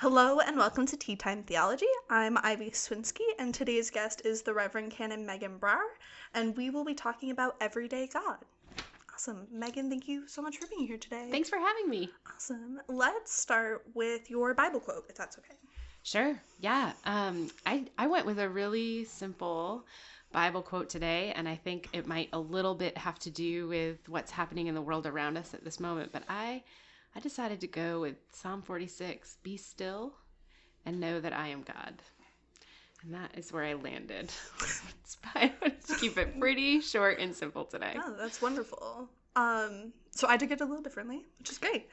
Hello and welcome to Tea Time Theology. I'm Ivy Swinsky, and today's guest is the Reverend Canon Meagan Brower, and we will be talking about everyday God. Awesome. Megan, thank you so much for being here today. Thanks for having me. Awesome. Let's start with your Bible quote, if that's okay. Sure. Yeah. I went with a really simple Bible quote today, and I think it might a little bit have to do with what's happening in the world around us at this moment, but I decided to go with Psalm 46, be still and know that I am God. And that is where I landed. I wanted to keep it pretty short and simple today. Oh, that's wonderful. So I did it a little differently, which is great.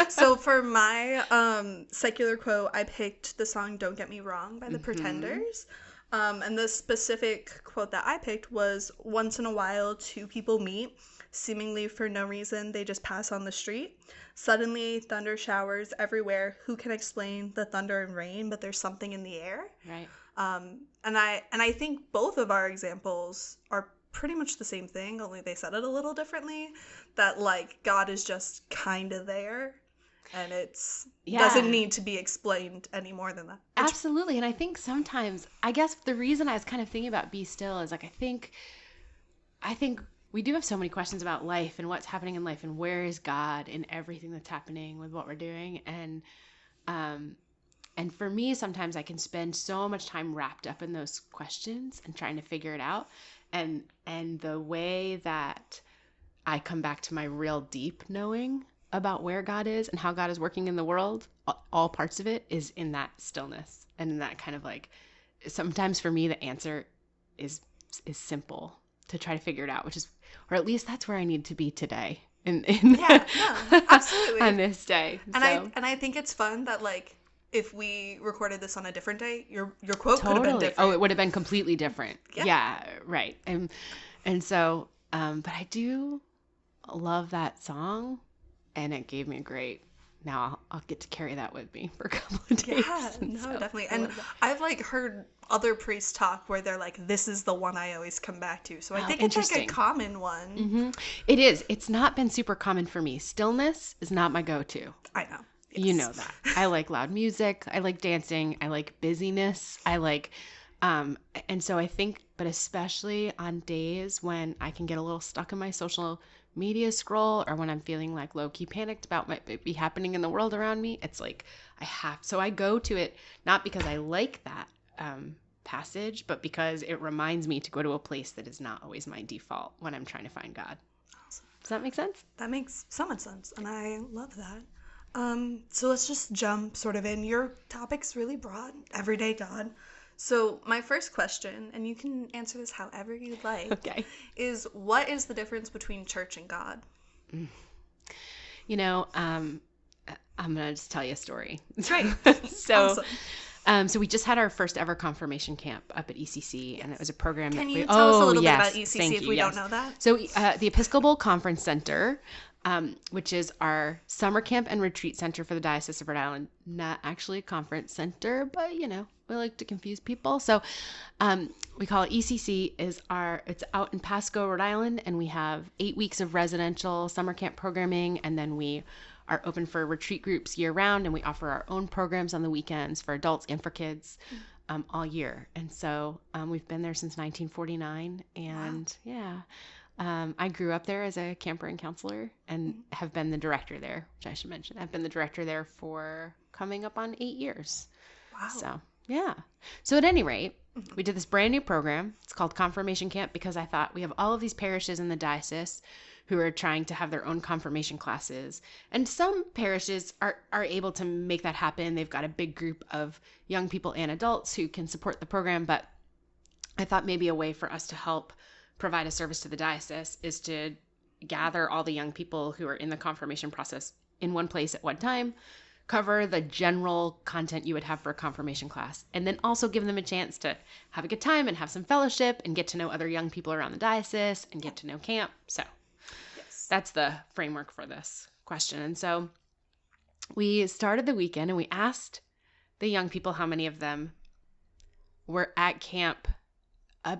So for my secular quote, I picked the song Don't Get Me Wrong by the Pretenders. And the specific quote that I picked was, once in a while, two people meet. Seemingly for no reason, they just pass on the street. Suddenly, thunder showers everywhere. Who can explain the thunder and rain? But there's something in the air. Right. And I think both of our examples are pretty much the same thing, only they said it a little differently. That like God is just kind of there, and doesn't need to be explained any more than that. Absolutely. And I think sometimes, I guess the reason I was kind of thinking about be still is like I think we do have so many questions about life and what's happening in life and where is God in everything that's happening with what we're doing. And for me, sometimes I can spend so much time wrapped up in those questions and trying to figure it out. And the way that I come back to my real deep knowing about where God is and how God is working in the world, all parts of it is in that stillness and in that kind of like, sometimes for me, the answer is simple to try to figure it out, which is, or at least that's where I need to be today. Absolutely. On this day. And I think it's fun that like, if we recorded this on a different day, your quote could have been different. Oh, it would have been completely different. Yeah, right. And so, but I do love that song, and it gave me a great. Now I'll get to carry that with me for a couple of days. Yeah, definitely. And I've like heard other priests talk where they're like, "This is the one I always come back to." So I think it's like a common one. Mm-hmm. It is. It's not been super common for me. Stillness is not my go-to. I know. Yes. You know that. I like loud music. I like dancing. I like busyness. I like, and so I think, but especially on days when I can get a little stuck in my social media scroll or when I'm feeling like low-key panicked about what might be happening in the world around me, it's like so I go to it, not because I like that passage, but because it reminds me to go to a place that is not always my default when I'm trying to find God. Awesome. Does that make sense? That makes so much sense, and I love that. So let's just jump sort of in. Your topic's really broad, everyday God. So my first question, and you can answer this however you'd like, is what is the difference between church and God? You know, I'm going to just tell you a story. Great. Awesome. So we just had our first ever confirmation camp up at ECC, and it was a program. Can you tell us a little bit about ECC if we don't know that? So the Episcopal Conference Center, which is our summer camp and retreat center for the Diocese of Rhode Island, not actually a conference center, but we like to confuse people. So we call it ECC. It's out in Pasco, Rhode Island, and we have 8 weeks of residential summer camp programming, and then we are open for retreat groups year round, and we offer our own programs on the weekends for adults and for kids all year. And so we've been there since 1949, and I grew up there as a camper and counselor and have been the director there, which I should mention. I've been the director there for coming up on 8 years. Wow. So, yeah. So at any rate, we did this brand new program. It's called Confirmation Camp because I thought we have all of these parishes in the diocese who are trying to have their own confirmation classes. And some parishes are able to make that happen. They've got a big group of young people and adults who can support the program. But I thought maybe a way for us to help provide a service to the diocese is to gather all the young people who are in the confirmation process in one place at one time, cover the general content you would have for a confirmation class, and then also give them a chance to have a good time and have some fellowship and get to know other young people around the diocese and get to know camp. So that's the framework for this question. And so we started the weekend and we asked the young people how many of them were at camp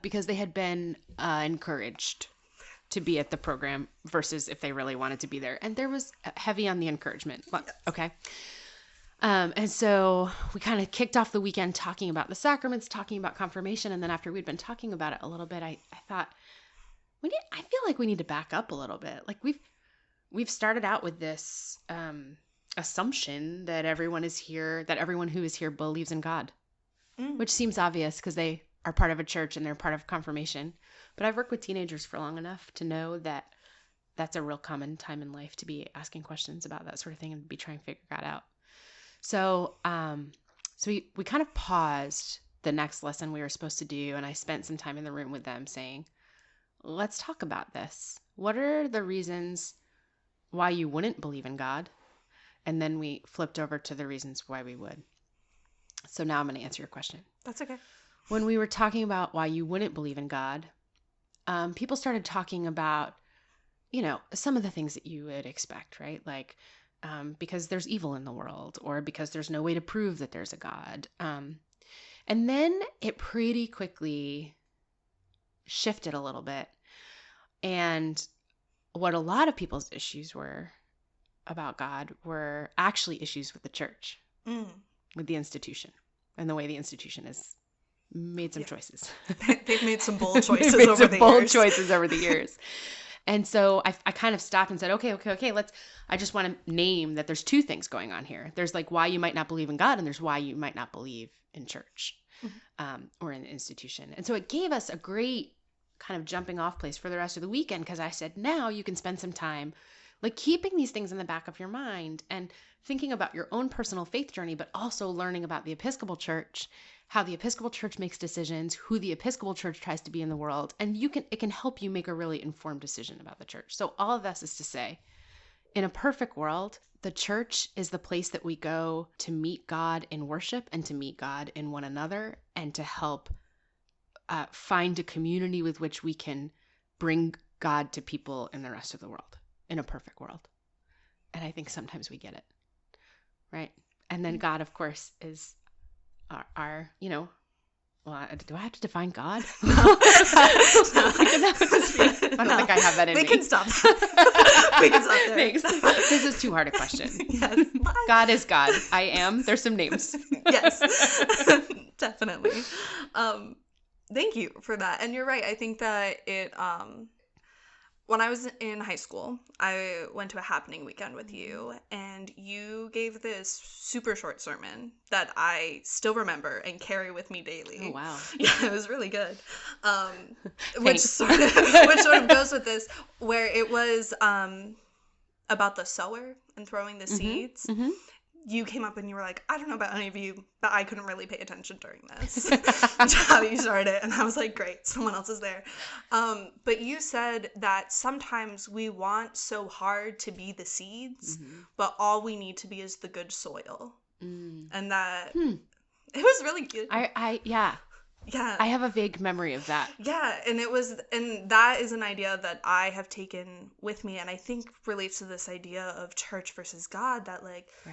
because they had been encouraged to be at the program versus if they really wanted to be there. And there was heavy on the encouragement. Okay. And so we kind of kicked off the weekend talking about the sacraments, talking about confirmation. And then after we'd been talking about it a little bit, I thought, I feel like we need to back up a little bit. Like we've started out with this assumption that everyone who is here believes in God, which seems obvious because they are part of a church and they're part of confirmation. But I've worked with teenagers for long enough to know that that's a real common time in life to be asking questions about that sort of thing and be trying to figure God out. So, we kind of paused the next lesson we were supposed to do, and I spent some time in the room with them saying, let's talk about this. What are the reasons why you wouldn't believe in God? And then we flipped over to the reasons why we would. So now I'm going to answer your question. That's okay. When we were talking about why you wouldn't believe in God, people started talking about, some of the things that you would expect, right? Like, because there's evil in the world, or because there's no way to prove that there's a God. And then it pretty quickly shifted a little bit. And what a lot of people's issues were about God were actually issues with the church, with the institution, and the way the institution has made some choices. They've made some bold choices over the years. And so I kind of stopped and said, okay. I just want to name that there's two things going on here. There's like why you might not believe in God, and there's why you might not believe in church, or in the institution. And so it gave us a great kind of jumping off place for the rest of the weekend, because I said, now you can spend some time like keeping these things in the back of your mind and thinking about your own personal faith journey, but also learning about the Episcopal Church, how the Episcopal Church makes decisions, who the Episcopal Church tries to be in the world, and it can help you make a really informed decision about the church. So all of this is to say, in a perfect world, the church is the place that we go to meet God in worship and to meet God in one another, and to help find a community with which we can bring God to people in the rest of the world, in a perfect world. And I think sometimes we get it, right? And then God, of course, is our well, do I have to define God? I don't think I have that in me. We can stop that. We can stop there. Thanks. This is too hard a question. Yes. God is God. I am. There's some names. Yes. Definitely. Thank you for that. And you're right. I think that when I was in high school, I went to a happening weekend with you, and you gave this super short sermon that I still remember and carry with me daily. Oh, wow. Yeah, it was really good. Which sort of goes with this, where it was about the sower and throwing the seeds. Mm-hmm. You came up and you were like, I don't know about any of you, but I couldn't really pay attention during this. Which how you started it. And I was like, great, someone else is there. But you said that sometimes we want so hard to be the seeds, but all we need to be is the good soil. And that it was really good. Yeah. I have a vague memory of that. Yeah, and that is an idea that I have taken with me, and I think relates to this idea of church versus God, that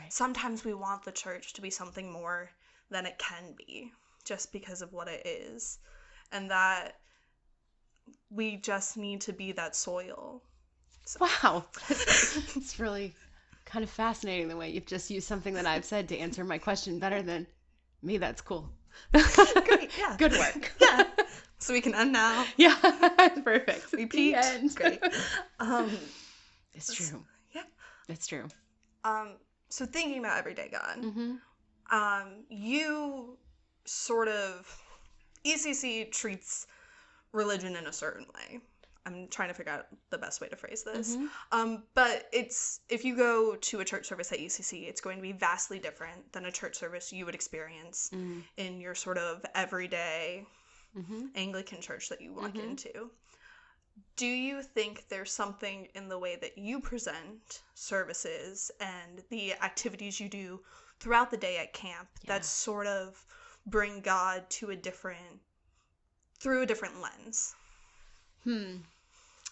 sometimes we want the church to be something more than it can be, just because of what it is, and that we just need to be that soil. So. Wow. It's really kind of fascinating the way you've just used something that I've said to answer my question better than me. That's cool. Great, yeah. Good work. Yeah. So we can end now. Yeah. Perfect. We peaked. Great. It's true. Yeah. It's true. So thinking about everyday God, you sort of, ECC treats religion in a certain way. I'm trying to figure out the best way to phrase this. But if you go to a church service at ECC, it's going to be vastly different than a church service you would experience in your sort of everyday Anglican church that you walk into. Do you think there's something in the way that you present services and the activities you do throughout the day at camp that sort of bring God to through a different lens?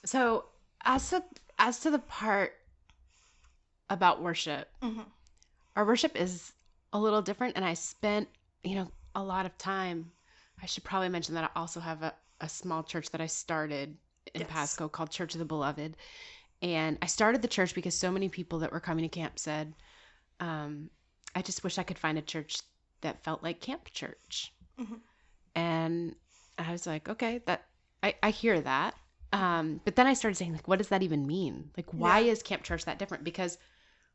So as to the part about worship, our worship is a little different, and I spent, a lot of time. I should probably mention that I also have a small church that I started in Pasco called Church of the Beloved. And I started the church because so many people that were coming to camp said, I just wish I could find a church that felt like camp church. Mm-hmm. And I was like, okay, I hear that. But then I started saying, like, what does that even mean? Like, why is camp church that different? Because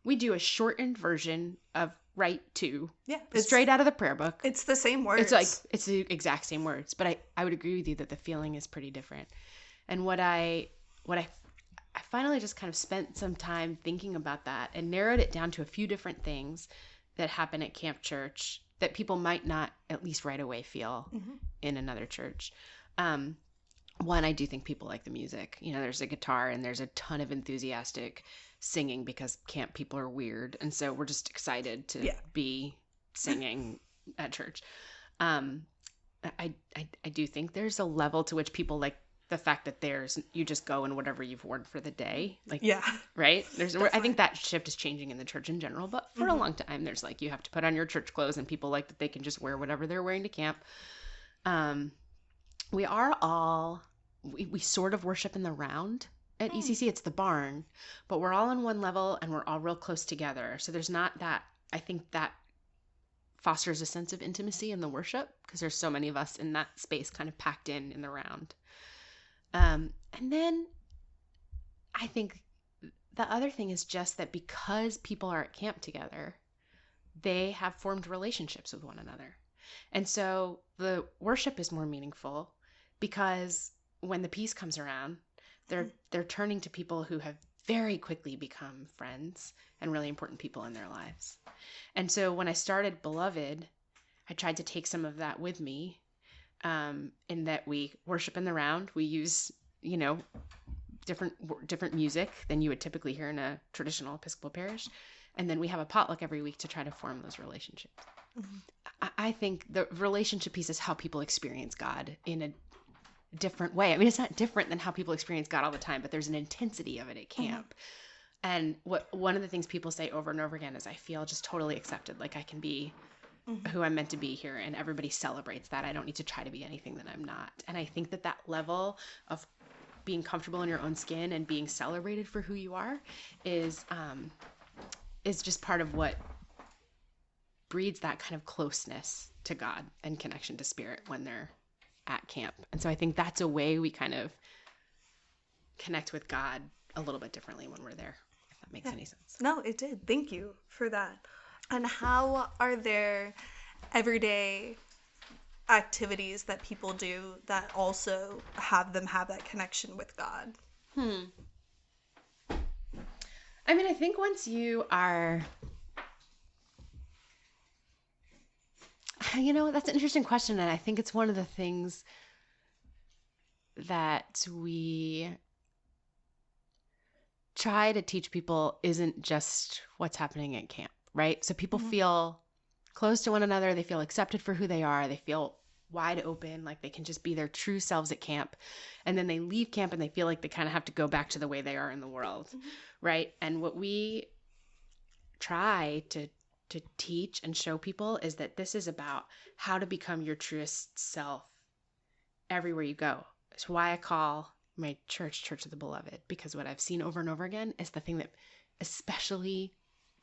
we do a shortened version of right to straight out of the prayer book. It's the same words. It's like, it's the exact same words. But I would agree with you that the feeling is pretty different. And what I finally just kind of spent some time thinking about that and narrowed it down to a few different things that happen at camp church that people might not, at least right away, feel in another church. One, I do think people like the music. You know, there's a guitar and there's a ton of enthusiastic singing because camp people are weird. And so we're just excited to be singing at church. I do think there's a level to which people like the fact that you just go in whatever you've worn for the day. Like, right? I think that shift is changing in the church in general, but for a long time, there's like, you have to put on your church clothes and people like that they can just wear whatever they're wearing to camp. We are all, we sort of worship in the round at ECC. It's the barn, but we're all on one level and we're all real close together. So there's not that, I think that fosters a sense of intimacy in the worship because there's so many of us in that space kind of packed in the round. And then I think the other thing is just that because people are at camp together, they have formed relationships with one another. And so the worship is more meaningful because when the peace comes around, they're turning to people who have very quickly become friends and really important people in their lives. And so when I started Beloved, I tried to take some of that with me. In that we worship in the round, we use, different music than you would typically hear in a traditional Episcopal parish. And then we have a potluck every week to try to form those relationships. Mm-hmm. I think the relationship piece is how people experience God in a different way. I mean, it's not different than how people experience God all the time, but there's an intensity of it at camp. And one of the things people say over and over again is I feel just totally accepted. Like I can be who I'm meant to be here, and everybody celebrates that. I don't need to try to be anything that I'm not. And I think that level of being comfortable in your own skin and being celebrated for who you are is just part of what breeds that kind of closeness to God and connection to Spirit when they're at camp. And so I think that's a way we kind of connect with God a little bit differently when we're there, if that makes any sense. No, it did. Thank you for that. And how are there everyday activities that people do that also have them have that connection with God? I mean, I think once you are, that's an interesting question. And I think it's one of the things that we try to teach people isn't just what's happening at camp. Right? So people feel close to one another. They feel accepted for who they are. They feel wide open, like they can just be their true selves at camp. And then they leave camp and they feel like they kind of have to go back to the way they are in the world. Right? And what we try to teach and show people is that this is about how to become your truest self everywhere you go. It's why I call my church of the Beloved, because what I've seen over and over again is the thing that especially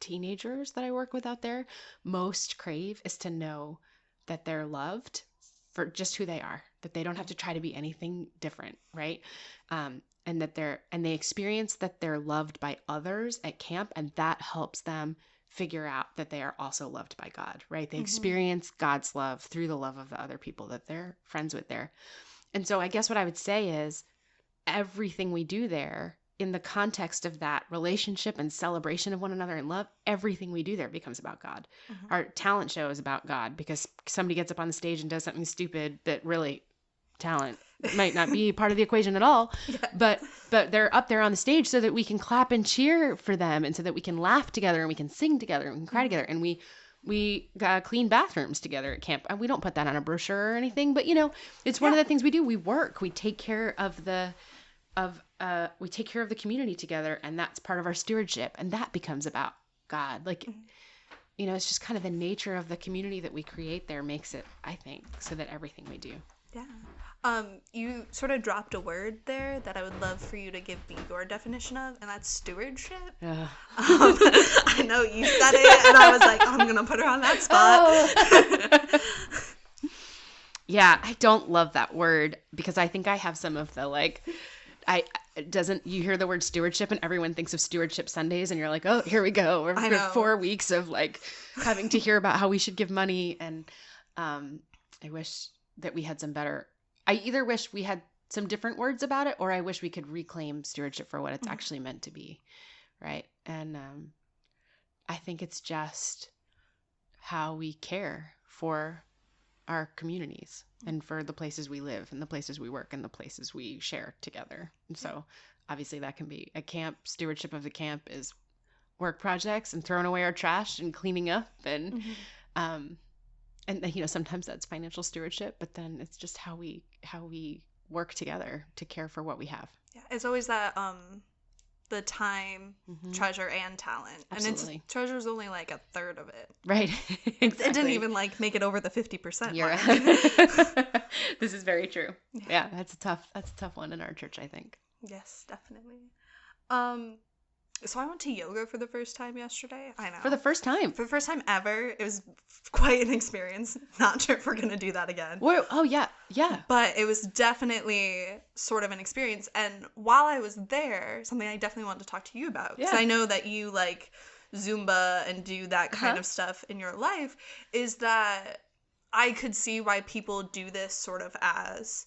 teenagers that I work with out there most crave is to know that they're loved for just who they are, that they don't have to try to be anything different, right? And that they experience that they're loved by others at camp, and that helps them figure out that they are also loved by God, right? They experience God's love through the love of the other people that they're friends with there. And so I guess what I would say is everything we do there in the context of that relationship and celebration of one another and love, everything we do there becomes about God. Our talent show is about God because somebody gets up on the stage and does something stupid that really talent might not be part of the equation at all, but they're up there on the stage so that we can clap and cheer for them, and so that we can laugh together and we can sing together and we can cry together, and we clean bathrooms together at camp. And we don't put that on a brochure or anything, but it's one of the things we do. We work, we take care of we take care of the community together, and that's part of our stewardship, and that becomes about God. Like, it's just kind of the nature of the community that we create there makes it, I think, so that everything we do. Yeah. You sort of dropped a word there that I would love for you to give me your definition of, and that's stewardship. I know you said it, and I was like, I'm gonna put her on that spot. Yeah, I don't love that word because I think I have some of the you hear the word stewardship and everyone thinks of stewardship Sundays and you're like, oh, here we go. We're 4 weeks of like having to hear about how we should give money. And I wish that we had some better, I either wish we had some different words about it, or I wish we could reclaim stewardship for what it's actually meant to be. Right. And I think it's just how we care for our communities and for the places we live and the places we work and the places we share together. And so obviously that can be a camp. Stewardship of the camp is work projects and throwing away our trash and cleaning up and sometimes that's financial stewardship, but then it's just how we work together to care for what we have. Yeah, it's always that the time, treasure, and talent. Absolutely. And treasure's only like a third of it. Right. Exactly. It didn't even like make it over the 50% You're mark. right. This is very true. Yeah, that's a tough one in our church, I think. Yes, definitely. So I went to yoga for the first time yesterday. I know. For the first time? For the first time ever. It was quite an experience. Not sure if we're going to do that again. Whoa, oh, yeah. Yeah. But it was definitely sort of an experience. And while I was there, something I definitely wanted to talk to you about, because I know that you like Zumba and do that kind of stuff in your life, is that I could see why people do this sort of as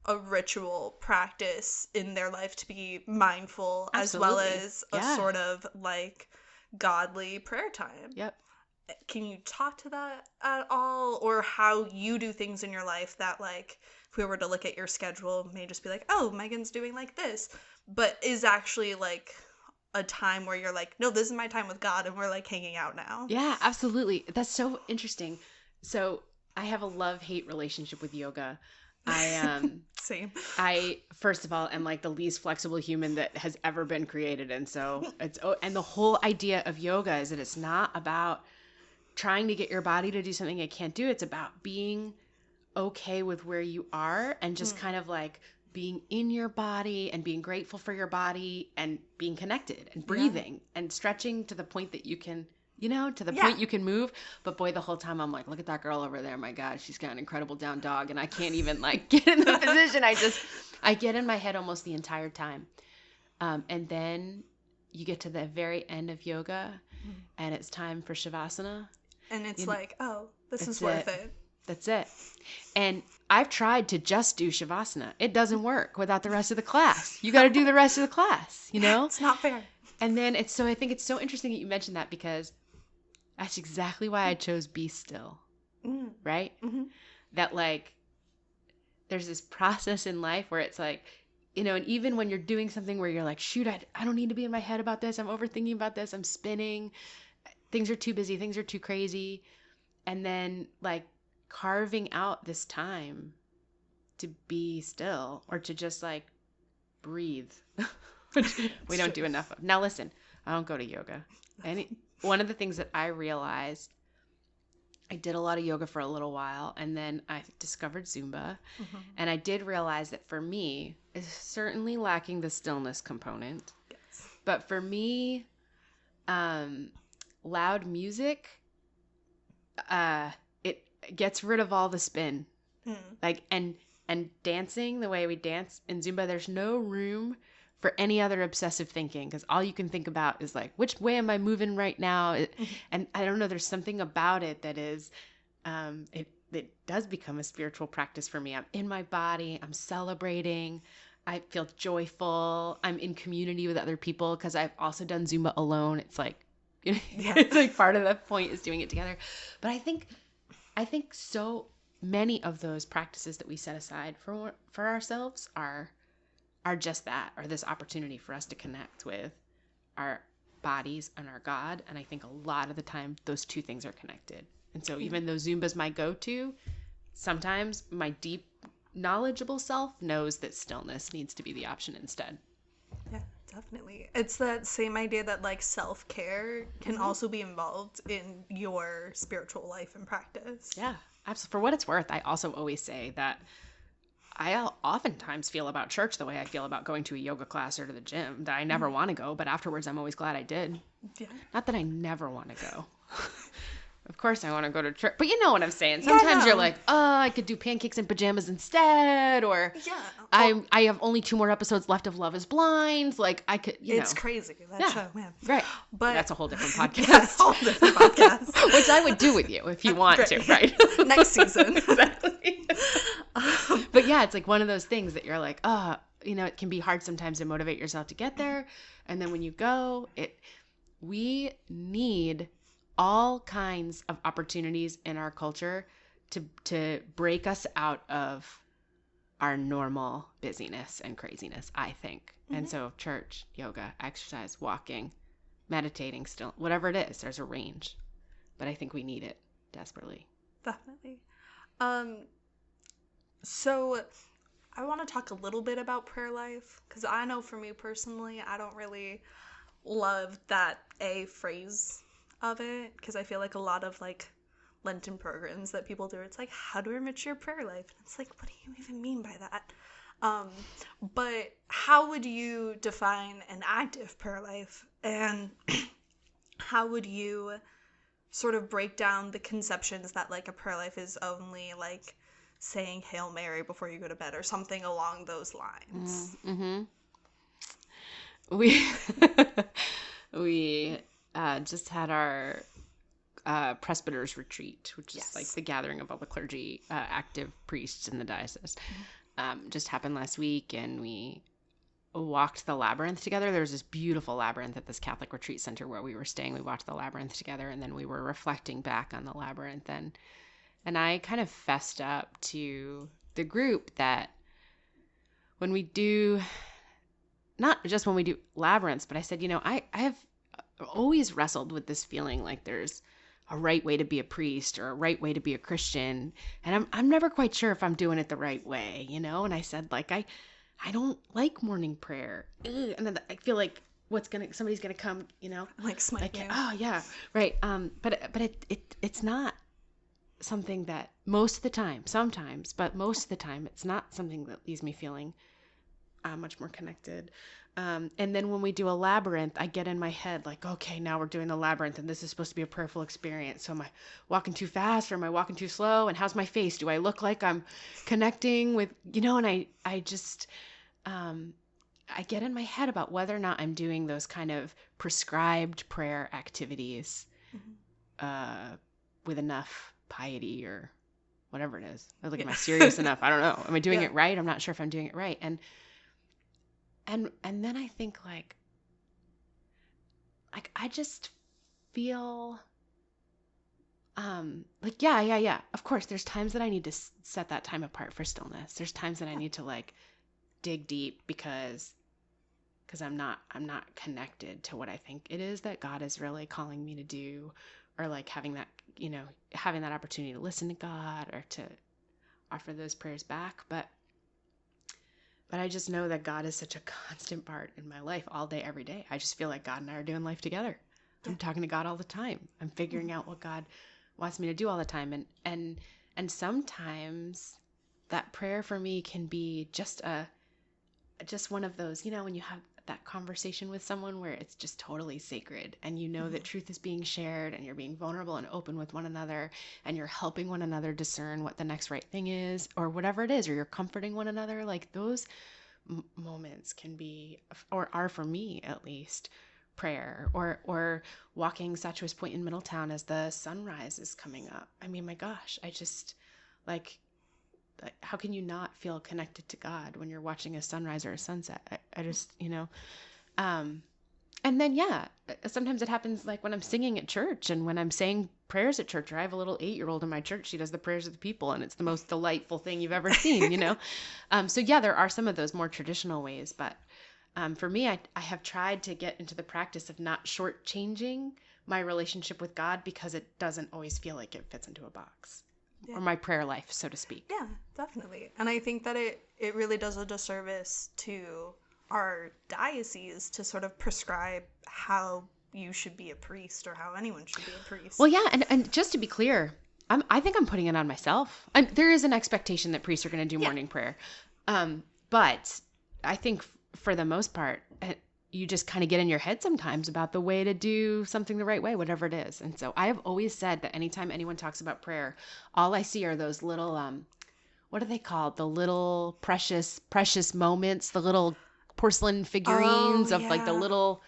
a ritual practice in their life to be mindful. Absolutely. As well as a sort of like godly prayer time. Yep. Can you talk to that at all, or how you do things in your life that, like, if we were to look at your schedule, may just be like, oh, Megan's doing like this, but is actually like a time where you're like, no, this is my time with God and we're like hanging out now? Yeah, absolutely. That's so interesting. So I have a love-hate relationship with yoga. Same. I first of all am like the least flexible human that has ever been created, and so and the whole idea of yoga is that it's not about trying to get your body to do something it can't do. It's about being okay with where you are and just kind of like being in your body and being grateful for your body and being connected and breathing and stretching to the point that you can, to the point you can move. But boy, the whole time I'm like, look at that girl over there. My God, she's got an incredible down dog. And I can't even like get in the position. I get in my head almost the entire time. And then you get to the very end of yoga and it's time for Shavasana. And it's like, oh, this is worth it. That's it. And I've tried to just do Shavasana. It doesn't work without the rest of the class. You got to do the rest of the class, It's not fair. And then I think it's so interesting that you mentioned that, because that's exactly why I chose Be Still, right? Mm-hmm. That like, there's this process in life where it's like, and even when you're doing something where you're like, shoot, I don't need to be in my head about this. I'm overthinking about this. I'm spinning. Things are too busy. Things are too crazy. And then like carving out this time to be still, or to just like breathe, which we don't do enough of. Now listen, I don't go to yoga. One of the things that I realized, I did a lot of yoga for a little while, and then I discovered Zumba, and I did realize that for me, it's certainly lacking the stillness component. Yes. But for me, loud music, it gets rid of all the spin. Like, and dancing the way we dance in Zumba, there's no room for any other obsessive thinking, because all you can think about is like, which way am I moving right now? And I don't know, there's something about it that is, it does become a spiritual practice for me. I'm in my body, I'm celebrating, I feel joyful, I'm in community with other people, because I've also done Zumba alone. It's like, it's like part of the point is doing it together. But I think so many of those practices that we set aside for ourselves are just that, or this opportunity for us to connect with our bodies and our God. And I think a lot of the time those two things are connected. And so even though Zumba's my go-to, sometimes my deep knowledgeable self knows that stillness needs to be the option instead. Yeah, definitely. It's that same idea that like self-care can also be involved in your spiritual life and practice. Yeah, absolutely. For what it's worth, I also always say that oftentimes feel about church the way I feel about going to a yoga class or to the gym, that I never want to go, but afterwards I'm always glad I did. Yeah. Not that I never want to go. Of course I want to go to church, but you know what I'm saying. Sometimes you're like, oh, I could do pancakes and pajamas instead, or I have only 2 more episodes left of Love is Blind. Like I could, it's crazy that show, man. Right, but that's a whole different podcast. That's a whole different podcast, which I would do with you if you want to, right? Next season, exactly. But yeah, it's like one of those things that you're like, oh, you know, it can be hard sometimes to motivate yourself to get there, and then when you go, we need all kinds of opportunities in our culture to break us out of our normal busyness and craziness, I think. Mm-hmm. And so church, yoga, exercise, walking, meditating, still, whatever it is, there's a range. But I think we need it desperately. Definitely. So I want to talk a little bit about prayer life, because I know for me personally, I don't really love that phrase of it, because I feel like a lot of like Lenten programs that people do, it's like, how to enrich your prayer life, and it's like, what do you even mean by that? But how would you define an active prayer life, and how would you sort of break down the conceptions that like a prayer life is only like saying Hail Mary before you go to bed or something along those lines? Mm-hmm. We just had our presbyters retreat, which is like the gathering of all the clergy, active priests in the diocese. Just happened last week, and we walked the labyrinth together. There was this beautiful labyrinth at this Catholic retreat center where we were staying. We walked the labyrinth together, and then we were reflecting back on the labyrinth, and I kind of fessed up to the group that when we do, not just when we do labyrinths, but I said, you know, I have always wrestled with this feeling like there's a right way to be a priest or a right way to be a Christian, and I'm never quite sure if I'm doing it the right way, you know. And I said, like, I don't like morning prayer, and then I feel like somebody's gonna come, you know, like smite you. Oh yeah, right. But it's not something that most of the time, sometimes, but most of the time, it's not something that leaves me feeling much more connected. And then when we do a labyrinth, I get in my head like, okay, now we're doing the labyrinth, and this is supposed to be a prayerful experience. So am I walking too fast, or am I walking too slow? And how's my face? Do I look like I'm connecting with, you know? And I just, I get in my head about whether or not I'm doing those kind of prescribed prayer activities with enough piety or whatever it is. Like, am I serious enough? I don't know. Am I doing it right? I'm not sure if I'm doing it right. And then I think like I just feel like, yeah. Of course, there's times that I need to set that time apart for stillness. There's times that I need to like dig deep because I'm not connected to what I think it is that God is really calling me to do, or like having that, you know, having that opportunity to listen to God or to offer those prayers back. But I just know that God is such a constant part in my life all day, every day. I just feel like God and I are doing life together. I'm talking to God all the time. I'm figuring out what God wants me to do all the time. And sometimes that prayer for me can be just one of those, you know, when you have that conversation with someone where it's just totally sacred, and you know that truth is being shared, and you're being vulnerable and open with one another, and you're helping one another discern what the next right thing is, or whatever it is, or you're comforting one another. Like those moments can be, or are for me at least, prayer. Or walking Statues Point in Middletown as the sunrise is coming up. I mean, my gosh, I just like, how can you not feel connected to God when you're watching a sunrise or a sunset? I just, you know, and then, sometimes it happens like when I'm singing at church and when I'm saying prayers at church, or I have a little 8-year-old in my church. She does the prayers of the people, and it's the most delightful thing you've ever seen, you know? So yeah, there are some of those more traditional ways, but for me, I have tried to get into the practice of not shortchanging my relationship with God, because it doesn't always feel like it fits into a box. Yeah. Or my prayer life, so to speak. Yeah, definitely. And I think that it really does a disservice to our diocese to sort of prescribe how you should be a priest, or how anyone should be a priest. Well, yeah, and just to be clear, I think I'm putting it on myself. There is an expectation that priests are going to do morning prayer. But I think for the most part, you just kind of get in your head sometimes about the way to do something the right way, whatever it is. And so I have always said that anytime anyone talks about prayer, all I see are those little, what are they called? The little precious moments, the little porcelain figurines of like the little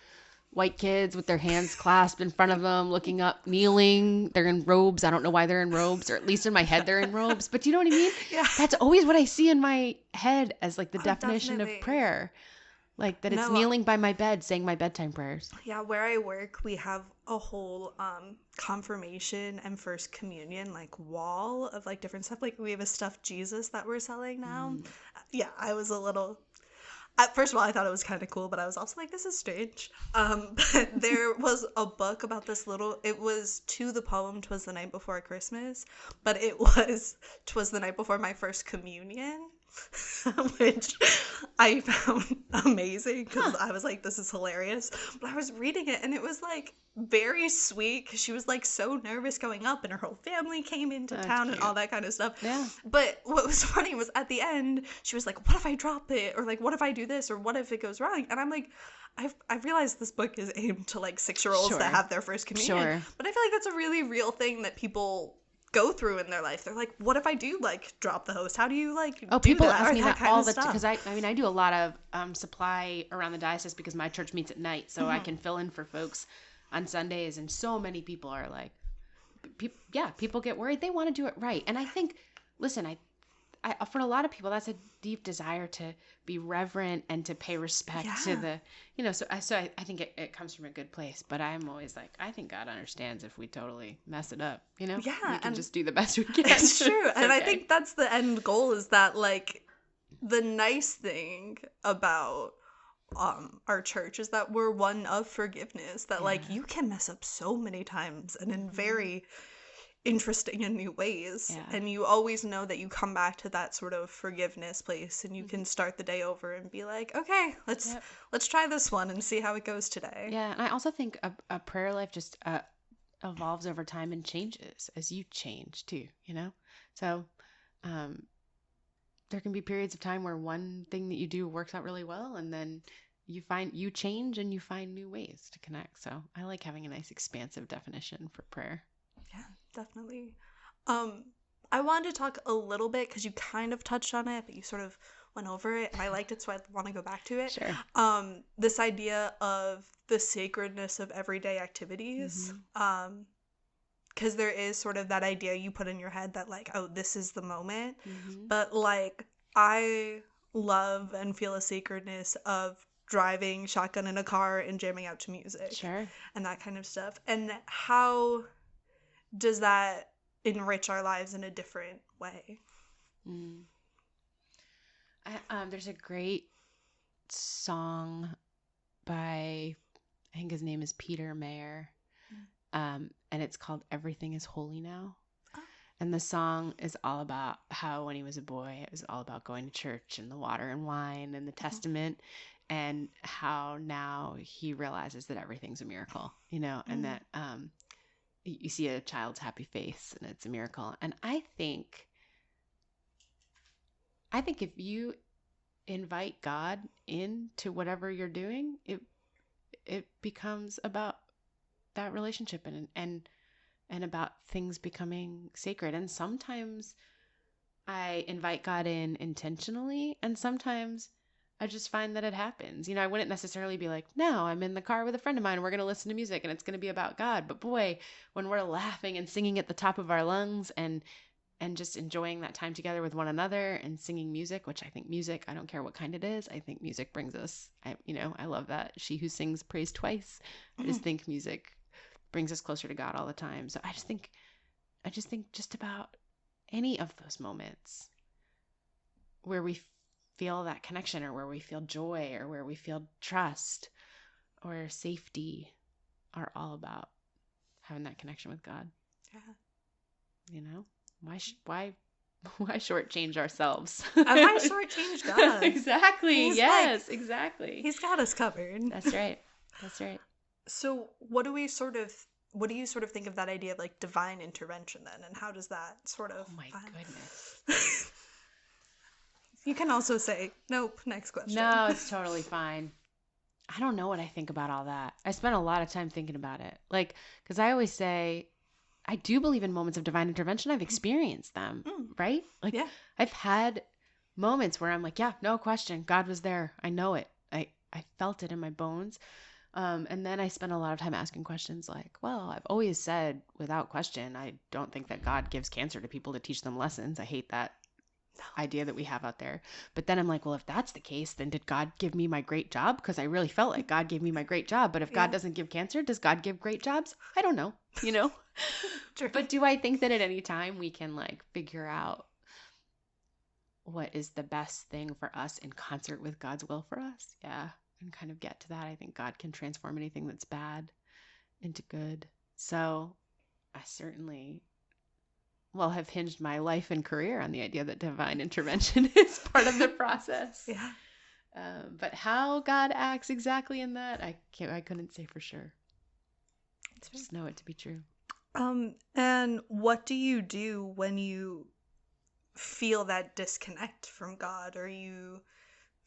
white kids with their hands clasped in front of them, looking up, kneeling. They're in robes. I don't know why they're in robes, or at least in my head they're in robes. But you know what I mean? Yeah. That's always what I see in my head as like the definition definitely. of prayer. Like that it's No, kneeling by my bed saying my bedtime prayers. Yeah, where I work, we have a whole confirmation and first communion like wall of like different stuff. Like we have a stuffed Jesus that we're selling now. Yeah, I was a little. First of all, I thought it was kind of cool, but I was also like, this is strange. But there was a book about this little. It was to the poem "'Twas the Night Before Christmas," but it was "'Twas the Night Before My First Communion." Which I found amazing because I was like, this is hilarious. But I was reading it and it was like very sweet because she was like so nervous going up and her whole family came into town and all that kind of stuff. Yeah. But what was funny was at the end, she was like, what if I drop it? Or like, what if I do this? Or what if it goes wrong? And I'm like, I've realized this book is aimed to like 6-year-olds that have their first communion. Sure. But I feel like that's a really real thing that people go through in their life. They're like, what if I do like drop the host? How do you like people do that? ask me that all the time because I mean I do a lot of supply around the diocese because my church meets at night, so I can fill in for folks on Sundays, and so many people are like, people get worried. They want to do it right, and I think, listen, I for a lot of people that's a deep desire to be reverent and to pay respect to the, so I think it comes from a good place, but I'm always like, I think God understands if we totally mess it up, we can just do the best we can. It's true. And okay. I think that's the end goal, is that like the nice thing about our church is that we're one of forgiveness, that like you can mess up so many times and in very interesting and new ways, and you always know that you come back to that sort of forgiveness place and you can start the day over and be like, okay, let's try this one and see how it goes today. And I also think a prayer life just evolves over time and changes as you change too, so there can be periods of time where one thing that you do works out really well, and then you change and you find new ways to connect. So I like having a nice expansive definition for prayer. Yeah, definitely. I wanted to talk a little bit because you kind of touched on it, but you sort of went over it, and I liked it, so I want to go back to it. Sure. This idea of the sacredness of everyday activities, because there is sort of that idea you put in your head that like, oh, this is the moment, but like I love and feel a sacredness of driving shotgun in a car and jamming out to music, and that kind of stuff, and how does that enrich our lives in a different way? There's a great song by, I think his name is Peter Mayer, and it's called "Everything is Holy Now." And the song is all about how when he was a boy, it was all about going to church and the water and wine and the Testament, and how now he realizes that everything's a miracle, and that you see a child's happy face and it's a miracle. And I think if you invite God into whatever you're doing, it becomes about that relationship and about things becoming sacred. And sometimes I invite God in intentionally, and sometimes I just find that it happens. I wouldn't necessarily be like, no, I'm in the car with a friend of mine, we're going to listen to music and it's going to be about God. But boy, when we're laughing and singing at the top of our lungs and just enjoying that time together with one another and singing music, which I think music, I don't care what kind it is, I think music brings us, I love that. She who sings prays twice. I just think music brings us closer to God all the time. So I just think just about any of those moments where we feel that connection, or where we feel joy, or where we feel trust or safety, are all about having that connection with God. Why shortchange ourselves? And why shortchange God? Exactly. Exactly. He's got us covered. That's right. So what do you sort of think of that idea of like divine intervention then, and how does that sort of? Oh my goodness. You can also say, nope, next question. No, it's totally fine. I don't know what I think about all that. I spent a lot of time thinking about it. Like, because I always say, I do believe in moments of divine intervention. I've experienced them, right? Like, Yeah. I've had moments where I'm like, yeah, no question. God was there. I know it. I felt it in my bones. And then I spent a lot of time asking questions like, well, I've always said without question, I don't think that God gives cancer to people to teach them lessons. I hate that idea that we have out there. But then I'm like, well, if that's the case, then did God give me my great job? Because I really felt like God gave me my great job. But if God doesn't give cancer, does God give great jobs? I don't know, True. But do I think that at any time we can like figure out what is the best thing for us in concert with God's will for us? Yeah. And kind of get to that. I think God can transform anything that's bad into good. So I certainly have hinged my life and career on the idea that divine intervention is part of the process. Yeah. But how God acts exactly in that, I couldn't say for sure. I just know it to be true. And what do you do when you feel that disconnect from God, or you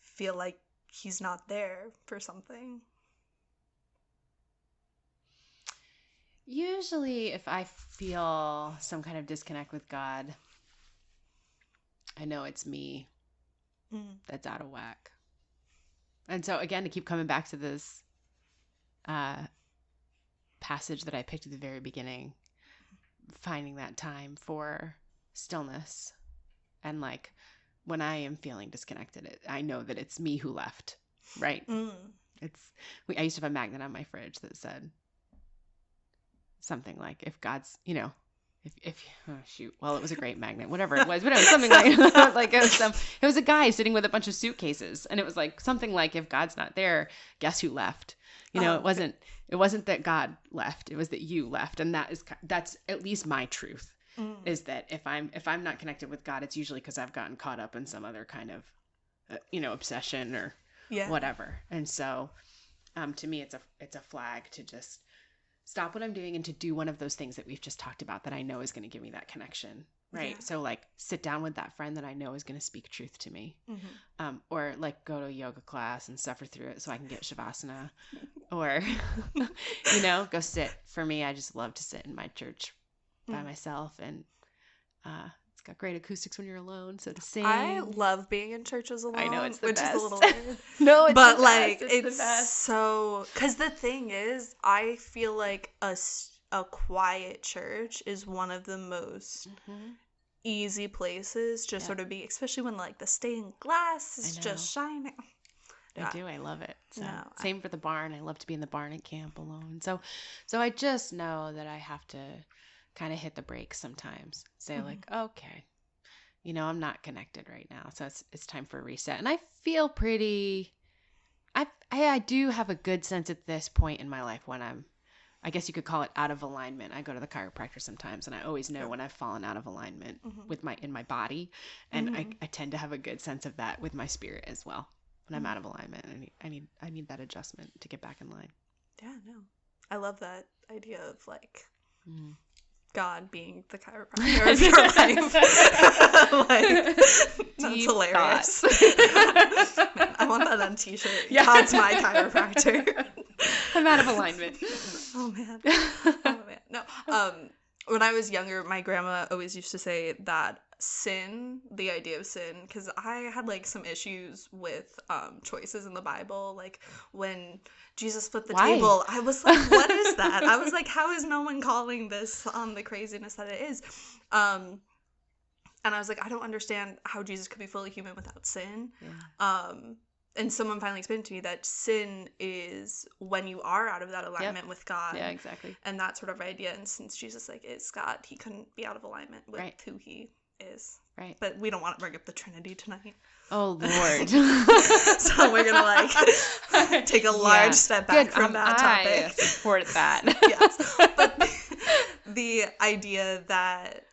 feel like he's not there for something? Usually if I feel some kind of disconnect with God, I know it's me that's out of whack. And so again, to keep coming back to this passage that I picked at the very beginning, finding that time for stillness, and like when I am feeling disconnected, I know that it's me who left, right? I used to have a magnet on my fridge that said something like, if God's, if well, it was a great magnet, whatever it was, but it was something like it was a guy sitting with a bunch of suitcases, and it was like something like, if God's not there, guess who left? It wasn't that God left, it was that you left. And that's at least my truth, is that if I'm not connected with God, it's usually because I've gotten caught up in some other kind of obsession or whatever. And so to me it's a flag to just stop what I'm doing and to do one of those things that we've just talked about that I know is going to give me that connection, right? Yeah. So like sit down with that friend that I know is going to speak truth to me, or like go to a yoga class and suffer through it so I can get Shavasana, or, go sit. For me, I just love to sit in my church by myself, and it's got great acoustics when you're alone, so to sing. I love being in churches alone. I know, it's the which best. Is a little weird. No, it's but the like best. It's the best. So, because the thing is, I feel like a quiet church is one of the most easy places to sort of be, especially when like the stained glass is just shining. I do. I love it. So same for the barn. I love to be in the barn at camp alone. So I just know that I have to kind of hit the brakes sometimes. Say like, okay, I'm not connected right now. So it's time for a reset. And I feel I do have a good sense at this point in my life when I guess you could call it out of alignment. I go to the chiropractor sometimes, and I always know when I've fallen out of alignment in my body. And I tend to have a good sense of that with my spirit as well. When I'm out of alignment, I need that adjustment to get back in line. Yeah, no, I love that idea of like God being the chiropractor of your life. Like, that's hilarious. Man, I want that on t-shirt. Yeah. God's my chiropractor. I'm out of alignment. Oh man. No. When I was younger, my grandma always used to say that the idea of sin, because I had like some issues with choices in the Bible, like when Jesus flipped the table, I was like, what is that? I was like, how is no one calling this the craziness that it is? And I was like, I don't understand how Jesus could be fully human without sin. And someone finally explained to me that sin is when you are out of that alignment with God. Yeah, exactly. And that sort of idea. And since Jesus is God, he couldn't be out of alignment with who he is. Right. But we don't want to bring up the Trinity tonight. Oh, Lord. So we're going to take a large step back from that topic. I support that. Yes. But the idea that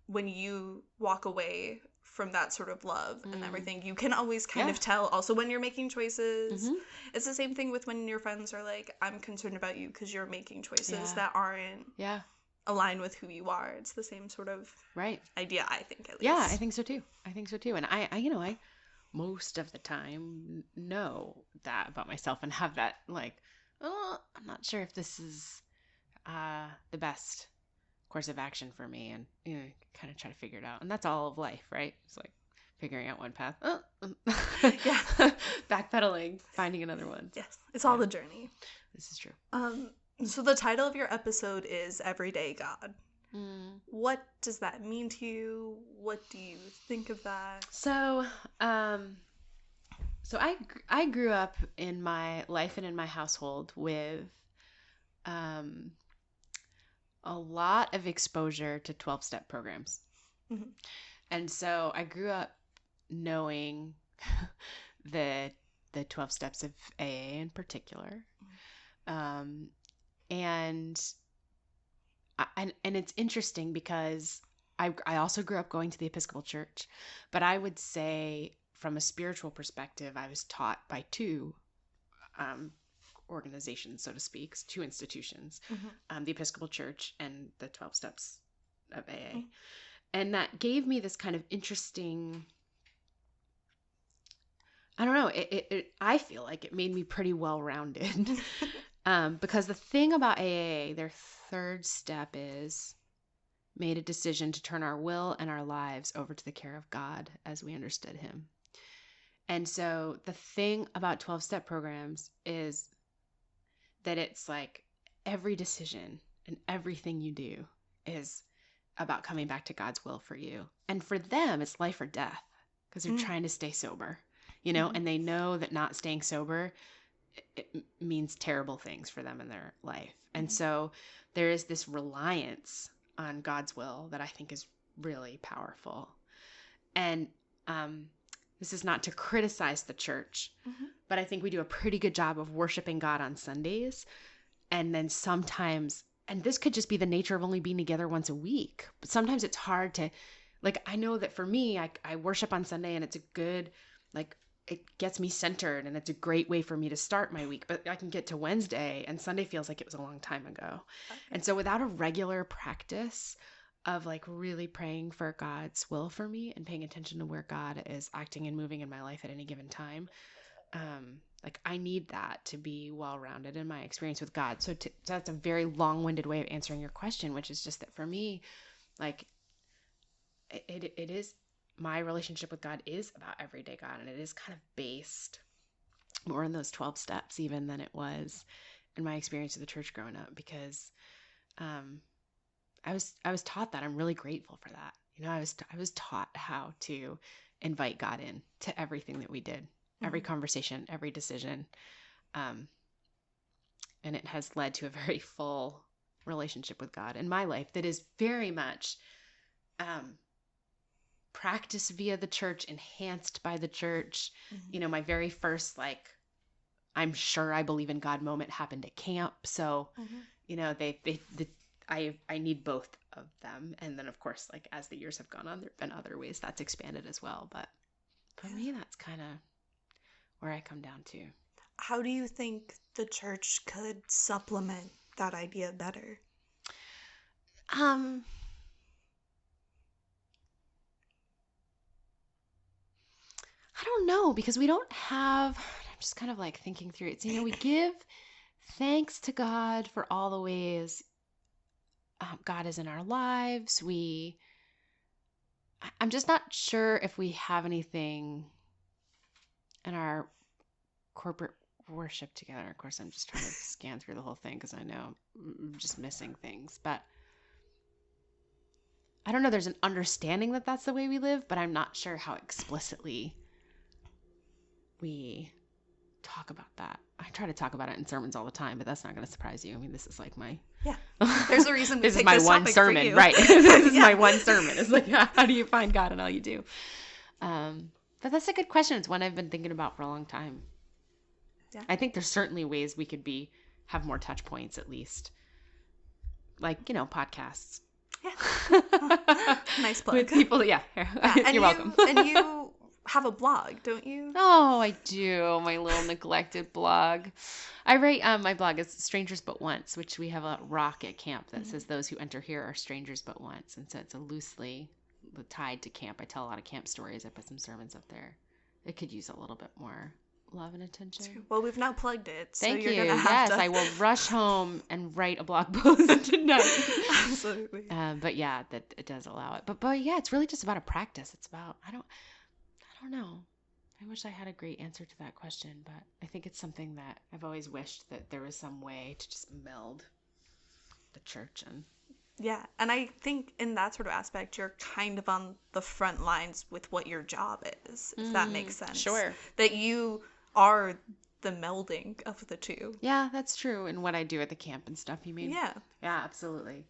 when you walk away from that sort of love and everything, you can always kind of tell also when you're making choices. It's the same thing with when your friends are like, I'm concerned about you because you're making choices that aren't align with who you are. It's the same sort of idea, I think, at least. Yeah, I think so too. And I most of the time know that about myself and have that like, oh, I'm not sure if this is the best course of action for me, and kind of try to figure it out. And that's all of life, right? It's like figuring out one path, yeah, backpedaling, finding another one. Yes, it's all the journey. This is true. So the title of your episode is Everyday God. What does that mean to you? What do you think of that? So I grew up in my life and in my household with a lot of exposure to 12-step programs. Mm-hmm. And so I grew up knowing the 12 steps of AA in particular. And it's interesting because I also grew up going to the Episcopal Church, but I would say from a spiritual perspective, I was taught by two organizations, so to speak, two institutions, the Episcopal Church and the 12 steps of AA. Mm-hmm. And that gave me this kind of interesting, I don't know, I feel like it made me pretty well-rounded. Because the thing about AA, their third step is made a decision to turn our will and our lives over to the care of God as we understood him. And so the thing about 12-step programs is that it's like every decision and everything you do is about coming back to God's will for you. And for them, it's life or death because they're trying to stay sober, and they know that not staying sober, it means terrible things for them in their life. And so there is this reliance on God's will that I think is really powerful. And this is not to criticize the church, but I think we do a pretty good job of worshiping God on Sundays. And then sometimes, and this could just be the nature of only being together once a week, but sometimes it's hard to, like, I know that for me, I worship on Sunday and it's a good, like, it gets me centered and it's a great way for me to start my week. But I can get to Wednesday and Sunday feels like it was a long time ago. Okay. And so without a regular practice of like really praying for God's will for me and paying attention to where God is acting and moving in my life at any given time, like I need that to be well-rounded in my experience with God. So that's a very long-winded way of answering your question, which is just that for me, like it is, my relationship with God is about everyday God, and it is kind of based more in those 12 steps even than it was in my experience of the church growing up, because I was taught that. I'm really grateful for that. I was taught how to invite God in to everything that we did, every conversation, every decision, and it has led to a very full relationship with God in my life that is very much practiced via the church, enhanced by the church. My very first, like, I'm sure I believe in God moment happened at camp. So, I need both of them. And then of course, like as the years have gone on, there've been other ways that's expanded as well. But for me, that's kind of where I come down to. How do you think the church could supplement that idea better? I don't know, because we don't have, I'm just kind of like thinking through it. So, we give thanks to God for all the ways God is in our lives. I'm just not sure if we have anything in our corporate worship together. Of course, I'm just trying to scan through the whole thing because I know I'm just missing things. But I don't know. There's an understanding that that's the way we live, but I'm not sure how explicitly we talk about that. I try to talk about it in sermons all the time, but that's not going to surprise you. I mean, this is like my... Yeah. There's a reason this is my one sermon, right? This is my one sermon. It's like, how do you find God in all you do? But that's a good question. It's one I've been thinking about for a long time. Yeah. I think there's certainly ways we could have more touch points, at least. Like, podcasts. Yeah. Nice plug. With people, yeah. You're welcome. And you have a blog, don't you? Oh, I do. My little neglected blog. I write, my blog is Strangers But Once, which we have a rock at camp that says those who enter here are strangers but once. And so it's a loosely tied to camp. I tell a lot of camp stories. I put some sermons up there. It could use a little bit more love and attention. Well, we've now plugged it. So Thank you're you. Gonna have Yes, to... I will rush home and write a blog post tonight. Absolutely. But yeah, that it does allow it. But yeah, it's really just about a practice. It's about, I don't know. I wish I had a great answer to that question, but I think it's something that I've always wished that there was some way to just meld the church and... Yeah, and I think in that sort of aspect, you're kind of on the front lines with what your job is, if that makes sense. Sure. That you are the melding of the two. Yeah, that's true. And what I do at the camp and stuff, you mean? Yeah. Yeah, absolutely.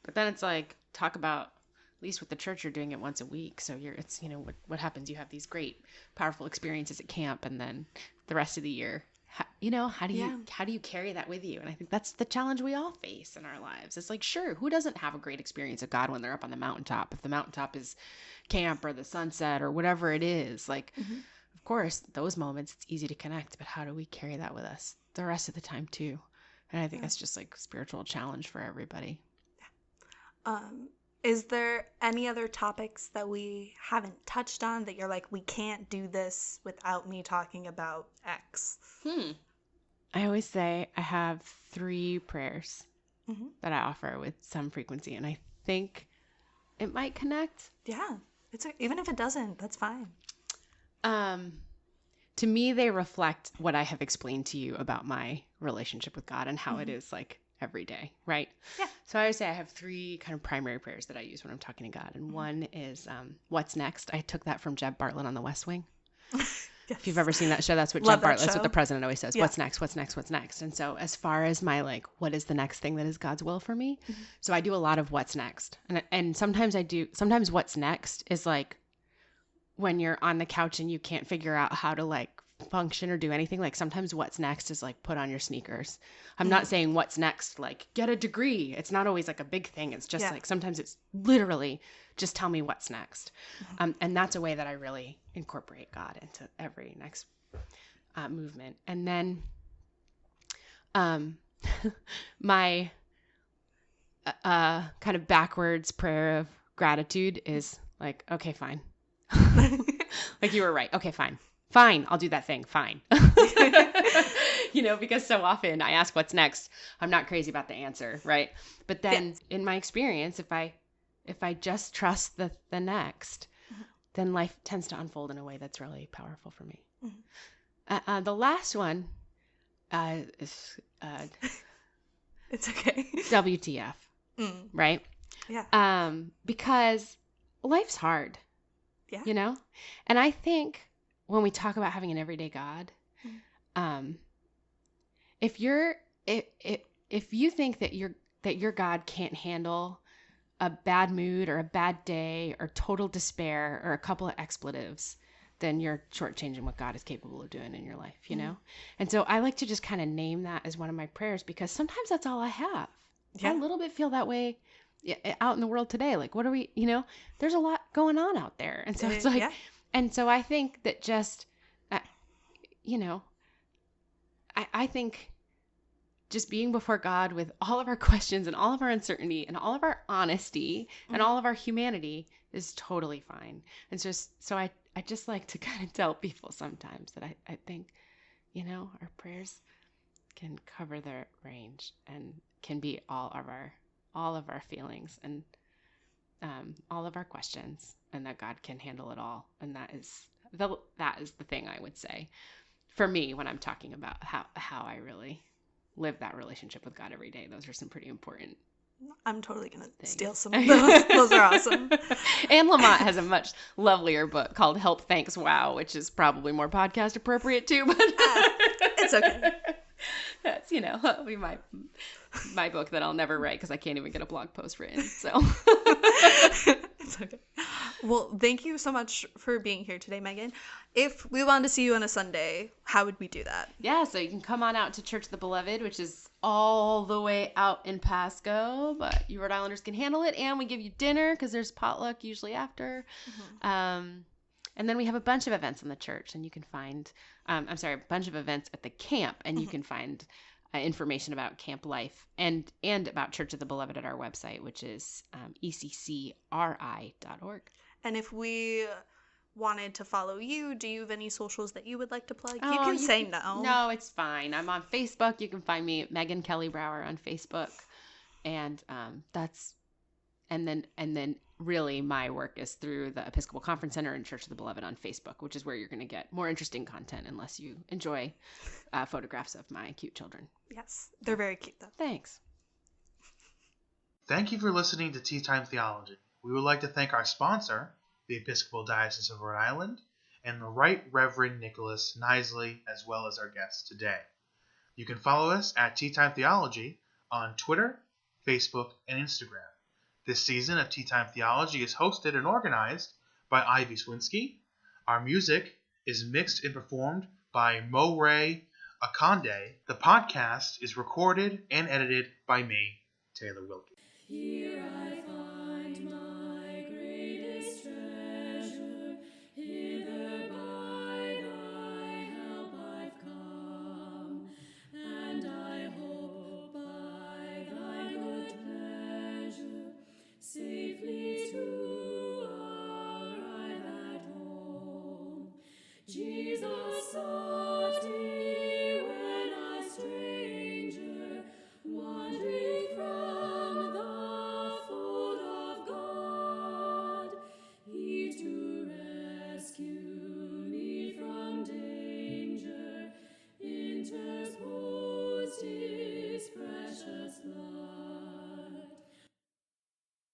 But then it's like, talk about, at least with the church, you're doing it once a week. So it's, what happens? You have these great, powerful experiences at camp, and then the rest of the year, how do you carry that with you? And I think that's the challenge we all face in our lives. It's like, sure, who doesn't have a great experience of God when they're up on the mountaintop? If the mountaintop is camp or the sunset or whatever it is, like, of course, those moments, it's easy to connect, but how do we carry that with us the rest of the time too? And I think that's just like a spiritual challenge for everybody. Is there any other topics that we haven't touched on that you're like, we can't do this without me talking about X? I always say I have 3 prayers that I offer with some frequency, and I think it might connect. Yeah, even if it doesn't, that's fine. To me, they reflect what I have explained to you about my relationship with God and how it is like every day, right? Yeah. So I would say I have 3 kind of primary prayers that I use when I'm talking to God. And one is, what's next? I took that from Jeb Bartlett on The West Wing. Yes. If you've ever seen that show, that's what Love Jeb Bartlett, that's show. what the president always says. Yeah. What's next? What's next? What's next? And so as far as my, like, what is the next thing that is God's will for me? So I do a lot of what's next. And sometimes sometimes what's next is like when you're on the couch and you can't figure out how to like function or do anything. Like sometimes what's next is like put on your sneakers. I'm not saying what's next like get a degree. It's not always like a big thing. It's just like sometimes it's literally just tell me what's next. And that's a way that I really incorporate God into every next movement. And then my kind of backwards prayer of gratitude is like, okay, fine. Like you were right. Okay, fine. Fine, I'll do that thing. Fine. Because so often I ask what's next. I'm not crazy about the answer, right? But then in my experience, if I just trust the next, then life tends to unfold in a way that's really powerful for me. The last one is it's okay. WTF, right? Yeah. Because life's hard. Yeah. And I think when we talk about having an everyday God, if you think that your God can't handle a bad mood or a bad day or total despair or a couple of expletives, then you're shortchanging what God is capable of doing in your life, And so I like to just kind of name that as one of my prayers because sometimes that's all I have. Yeah. I a little bit feel that way out in the world today. Like, what are we, there's a lot going on out there. And so it's like, and so I think that just, I think just being before God with all of our questions and all of our uncertainty and all of our honesty and all of our humanity is totally fine. And so I just like to kind of tell people sometimes that I think, our prayers can cover the range and can be all of our feelings and all of our questions, and that God can handle it all. And that is the thing I would say for me when I'm talking about how I really live that relationship with God every day. Those are some pretty important. I'm totally going to steal some of those. Those are awesome. Anne Lamott has a much lovelier book called Help, Thanks, Wow, which is probably more podcast appropriate too, but it's okay. That's, that'll be my book that I'll never write because I can't even get a blog post written. So it's okay. Well, thank you so much for being here today, Megan. If we wanted to see you on a Sunday, how would we do that? Yeah, so you can come on out to Church of the Beloved, which is all the way out in Pasco, but you Rhode Islanders can handle it, and we give you dinner because there's potluck usually after. And then we have a bunch of events in the church, and you can find, a bunch of events at the camp, and you can find information about camp life and about Church of the Beloved at our website, which is eccri.org. And if we wanted to follow you, do you have any socials that you would like to plug? You can say no. No, it's fine. I'm on Facebook. You can find me at Meagan Kelly Brower on Facebook. And and then really my work is through the Episcopal Conference Center and Church of the Beloved on Facebook, which is where you're going to get more interesting content unless you enjoy photographs of my cute children. Yes, they're very cute though. Thanks. Thank you for listening to Tea Time Theology. We would like to thank our sponsor, the Episcopal Diocese of Rhode Island, and the Right Reverend Nicholas Knisley, as well as our guests today. You can follow us at Tea Time Theology on Twitter, Facebook, and Instagram. This season of Tea Time Theology is hosted and organized by Ivy Swinsky. Our music is mixed and performed by Mo Ray Akande. The podcast is recorded and edited by me, Taylor Wilkie. Here I find my greatest treasure, hither by thy help I've come, and I hope by thy good pleasure safely to arrive at home. Jesus sought thee when a stranger, wandering from the fold of God, he to rescue me from danger interposed.